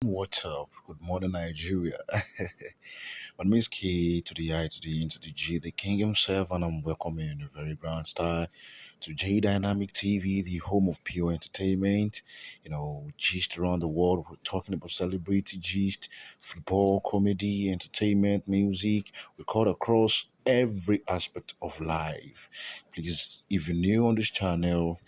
What's up? Good morning, Nigeria. My name is K to the I to the N to the G, the King himself, and I'm welcoming you in a very grand style to J Dynamic TV, the home of pure entertainment. Gist around the world. We're talking about celebrity gist, football, comedy, entertainment, music. We cut across every aspect of life. Please, if you're new on this channel,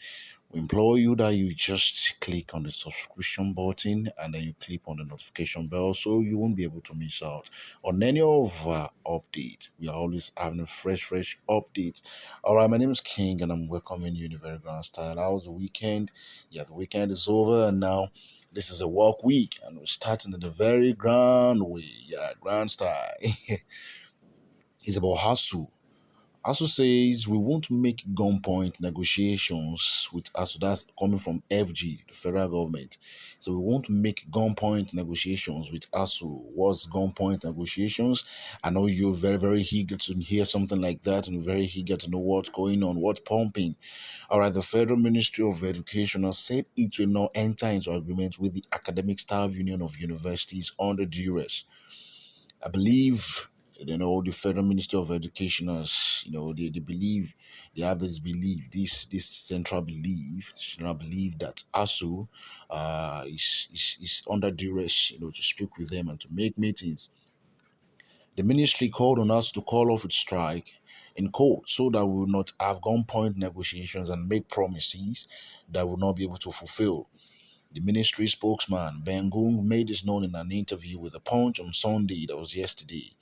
we implore you that you just click on the subscription button and then you click on the notification bell so you won't be able to miss out on any of our updates. We are always having fresh updates. All right, my name is King and I'm welcoming you in a very grand style. How was the weekend? Yeah, the weekend is over and now this is a work week and we're starting in a very grand way. Yeah, grand style. It's about hustle. ASU says we won't make gunpoint negotiations with ASU. That's coming from FG, the federal government. So we won't make gunpoint negotiations with ASU. What's gunpoint negotiations? I know you're very eager to hear something like that and very eager to know what's going on, what's pumping. All right, the Federal Ministry of Education has said it will not enter into agreement with the Academic Staff Union of Universities under duress. I believe, the Federal Ministry of Education has, they believe, they have this central belief that ASU is under duress, to speak with them and to make meetings. The ministry called on us to call off its strike in court so that we will not have gunpoint negotiations and make promises that we will not be able to fulfill. The ministry spokesman, Ben Gung, made this known in an interview with The Punch on Sunday, that was yesterday.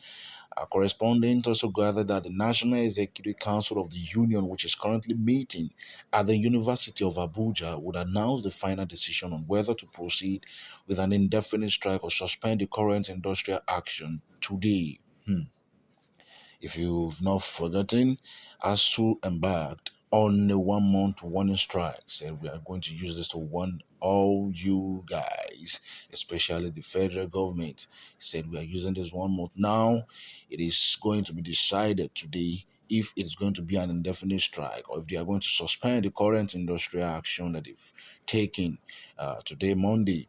Our correspondent also gathered that the National Executive Council of the Union, which is currently meeting at the University of Abuja, would announce the final decision on whether to proceed with an indefinite strike or suspend the current industrial action today. If you've not forgotten, ASU embarked on a 1 month warning strike. Said we are going to use this to warn all you guys, especially the federal government. Said we are using this 1 month. Now it is going to be decided today if it's going to be an indefinite strike or if they are going to suspend the current industrial action that they've taken today, Monday.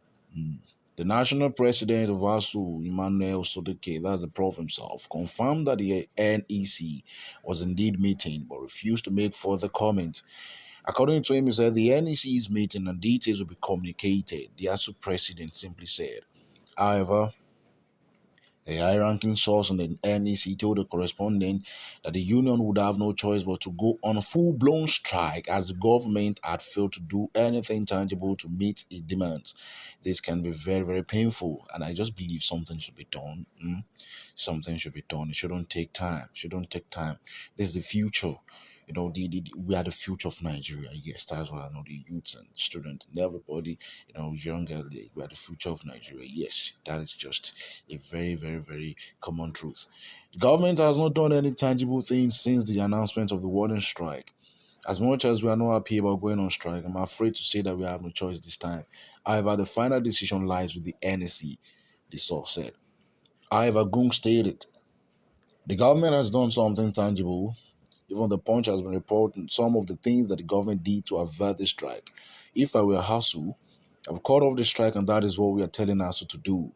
The national president of ASU, Emmanuel Sodeke, that's the prof himself, confirmed that the NEC was indeed meeting but refused to make further comment. According to him, he said the NEC is meeting and details will be communicated, the ASU president simply said. However, a high-ranking source in the NEC told the correspondent that the union would have no choice but to go on a full-blown strike as the government had failed to do anything tangible to meet its demands. This can be very painful, and I just believe something should be done. Something should be done. It shouldn't take time. It shouldn't take time. This is the future. We are the future of Nigeria. Yes, that's why I know the youths and students and everybody, young elderly, we are the future of Nigeria. Yes, that is just a very common truth. The government has not done any tangible things since the announcement of the warning strike. As much as we are not happy about going on strike, I'm afraid to say that we have no choice this time. However, the final decision lies with the NSC, the source said. However, Gung stated, the government has done something tangible. Even the Punch has been reporting some of the things that the government did to avert the strike. If I were Hasu, I've called off the strike, and that is what we are telling Hasu to do.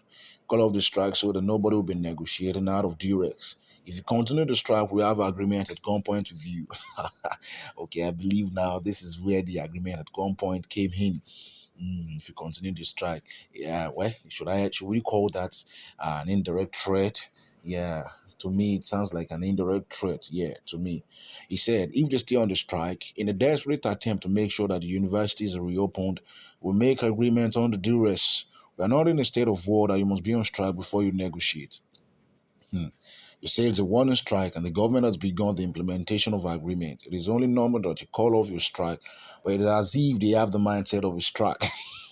Call off the strike so that nobody will be negotiating out of duress. If you continue to strike, we have agreement at gunpoint with you. Okay, I believe now this is where the agreement at gunpoint came in. If you continue to strike, yeah, well, should we call that an indirect threat? Yeah, to me it sounds like an indirect threat. Yeah, to me, he said if they stay on the strike in a desperate attempt to make sure that the universities are reopened, we'll make agreements on the duress. We are not in a state of war that you must be on strike before you negotiate. You say it's a warning strike and the government has begun the implementation of agreement. It is only normal that you call off your strike, but it is as if they have the mindset of a strike.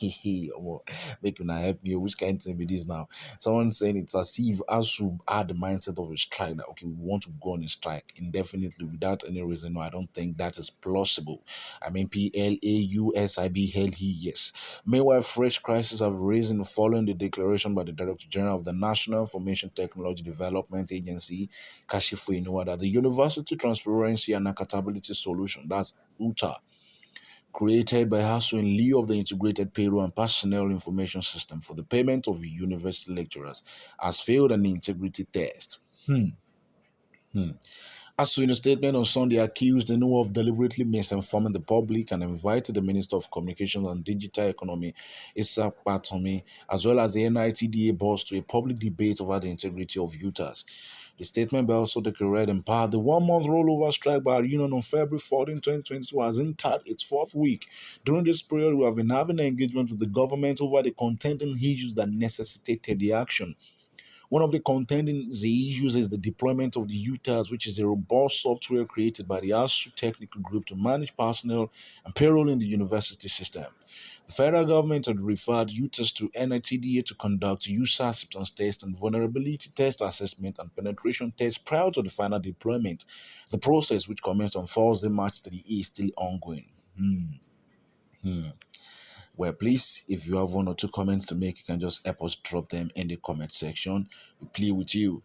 Omo, make una help me. Which kind of thing be this now? Someone saying it's as if ASU had the mindset of a strike that okay, we want to go on a strike indefinitely without any reason. No, I don't think that is plausible. I mean, PLAUSIBLE, yes. Meanwhile, fresh crises have risen following the declaration by the Director General of the National Information Technology Development Agency, Kashifu Inuwa, that the University Transparency and Accountability Solution, that's UTA, created by Asuu in lieu of the integrated payroll and personnel information system for the payment of university lecturers, has failed an integrity test. Hmm. Asuu, in a statement on Sunday, accused the NUO of deliberately misinforming the public and invited the Minister of Communications and Digital Economy, Issa Patomi, as well as the NITDA boss to a public debate over the integrity of UTAS. The statement by also declared in part the 1 month rollover strike by our union on February 14, 2022 has entered its fourth week. During this period, we have been having an engagement with the government over the contending issues that necessitated the action. One of the contending the issues is the deployment of the UTAS, which is a robust software created by the Asuu Technical Group to manage personnel and payroll in the university system. The federal government had referred UTAS to NITDA to conduct user acceptance tests and vulnerability test assessment and penetration tests prior to the final deployment. The process, which commenced on Thursday, March 3, is still ongoing. Hmm. Hmm. Well, please, if you have one or two comments to make, you can just help us drop them in the comment section. We play with you.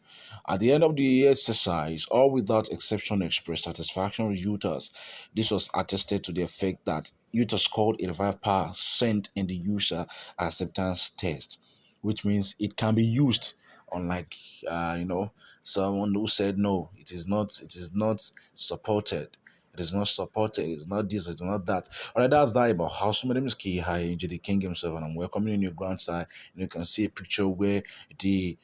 At the end of the exercise, all without exception expressed satisfaction with UTAS. This was attested to the effect that UTAS scored 85% in the user acceptance test, which means it can be used. Unlike, someone who said no, it is not supported. It is not supported. It's not this. It's not that. All right, that's that about house. My name is Key High, the King himself, and I'm welcoming you in your grand side. And you can see a picture where the